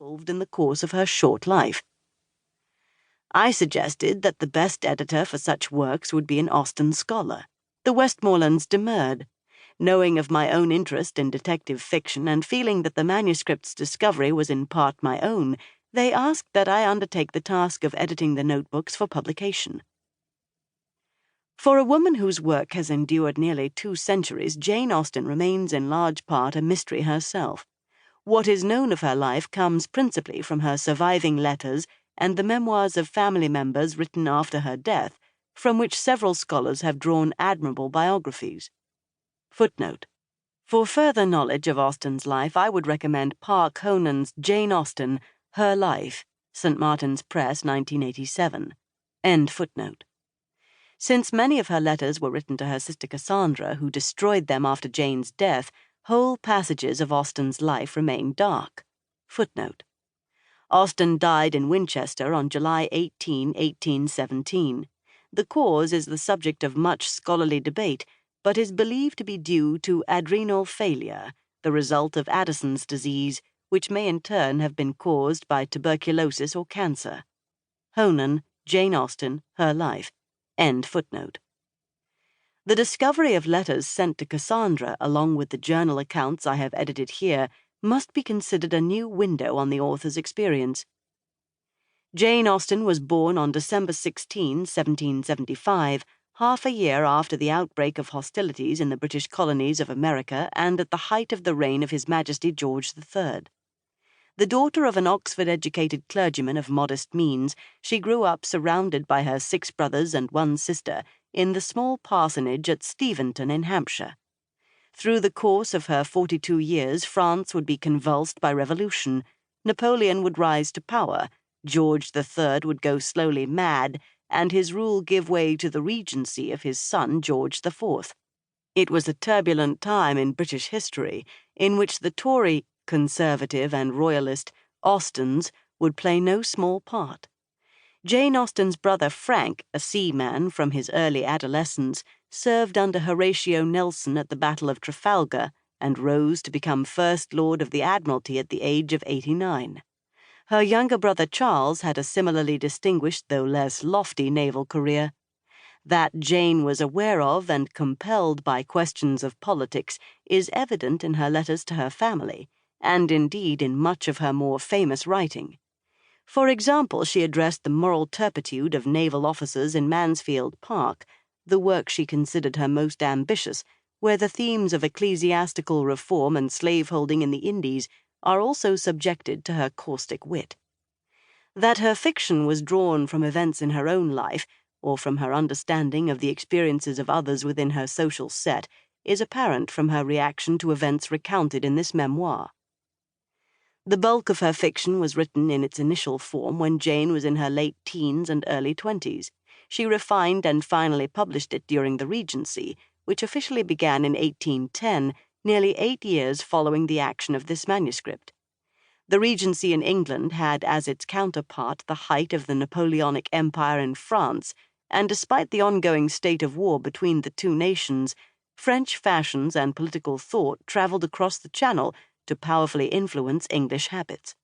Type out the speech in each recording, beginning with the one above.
evolved in the course of her short life. I suggested that the best editor for such works would be an Austen scholar. The Westmorlands demurred. Knowing of my own interest in detective fiction and feeling that the manuscript's discovery was in part my own, they asked that I undertake the task of editing the notebooks for publication. For a woman whose work has endured nearly 2 centuries, Jane Austen remains in large part a mystery herself. What is known of her life comes principally from her surviving letters and the memoirs of family members written after her death, from which several scholars have drawn admirable biographies. Footnote: for further knowledge of Austen's life, I would recommend Park Honan's Jane Austen, Her Life, St. Martin's Press, 1987. End footnote. Since many of her letters were written to her sister Cassandra, who destroyed them after Jane's death, whole passages of Austen's life remain dark. Footnote: Austen died in Winchester on July 18, 1817. The cause is the subject of much scholarly debate, but is believed to be due to adrenal failure, the result of Addison's disease, which may in turn have been caused by tuberculosis or cancer. Honan, Jane Austen, Her Life. End footnote. The discovery of letters sent to Cassandra, along with the journal accounts I have edited here, must be considered a new window on the author's experience. Jane Austen was born on December 16, 1775, half a year after the outbreak of hostilities in the British colonies of America and at the height of the reign of His Majesty George III. The daughter of an Oxford-educated clergyman of modest means, she grew up surrounded by her 6 brothers and 1 sister in the small parsonage at Steventon in Hampshire. Through the course of her 42 years, France would be convulsed by revolution, Napoleon would rise to power, George III would go slowly mad, and his rule give way to the regency of his son George IV. It was a turbulent time in British history, in which the Tory, Conservative and Royalist Austens would play no small part. Jane Austen's brother Frank, a seaman from his early adolescence, served under Horatio Nelson at the Battle of Trafalgar and rose to become First Lord of the Admiralty at the age of 89. Her younger brother Charles had a similarly distinguished, though less lofty, naval career. That Jane was aware of and compelled by questions of politics is evident in her letters to her family, and indeed in much of her more famous writing. For example, she addressed the moral turpitude of naval officers in Mansfield Park, the work she considered her most ambitious, where the themes of ecclesiastical reform and slaveholding in the Indies are also subjected to her caustic wit. That her fiction was drawn from events in her own life, or from her understanding of the experiences of others within her social set, is apparent from her reaction to events recounted in this memoir. The bulk of her fiction was written in its initial form when Jane was in her late teens and early 20s. She refined and finally published it during the Regency, which officially began in 1810, nearly 8 years following the action of this manuscript. The Regency in England had as its counterpart the height of the Napoleonic Empire in France, and despite the ongoing state of war between the 2 nations, French fashions and political thought travelled across the Channel to powerfully influence English habits.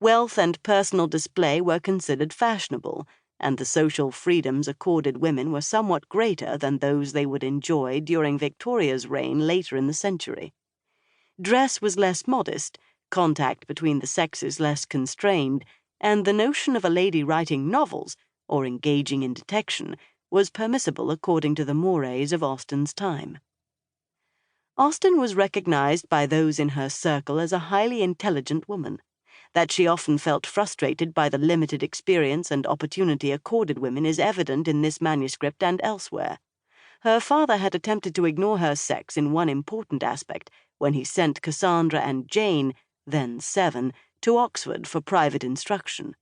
Wealth and personal display were considered fashionable, and the social freedoms accorded women were somewhat greater than those they would enjoy during Victoria's reign later in the century. Dress was less modest, contact between the sexes less constrained, and the notion of a lady writing novels, or engaging in detection, was permissible according to the mores of Austen's time. Austen was recognized by those in her circle as a highly intelligent woman. That she often felt frustrated by the limited experience and opportunity accorded women is evident in this manuscript and elsewhere. Her father had attempted to ignore her sex in one important aspect when he sent Cassandra and Jane, then 7, to Oxford for private instruction.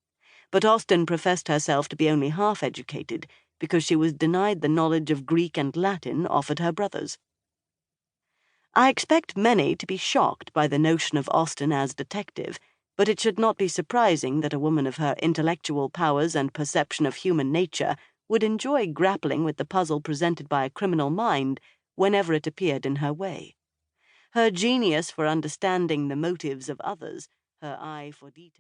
But Austen professed herself to be only half-educated because she was denied the knowledge of Greek and Latin offered her brothers. I expect many to be shocked by the notion of Austen as detective, but it should not be surprising that a woman of her intellectual powers and perception of human nature would enjoy grappling with the puzzle presented by a criminal mind whenever it appeared in her way. Her genius for understanding the motives of others, her eye for detail.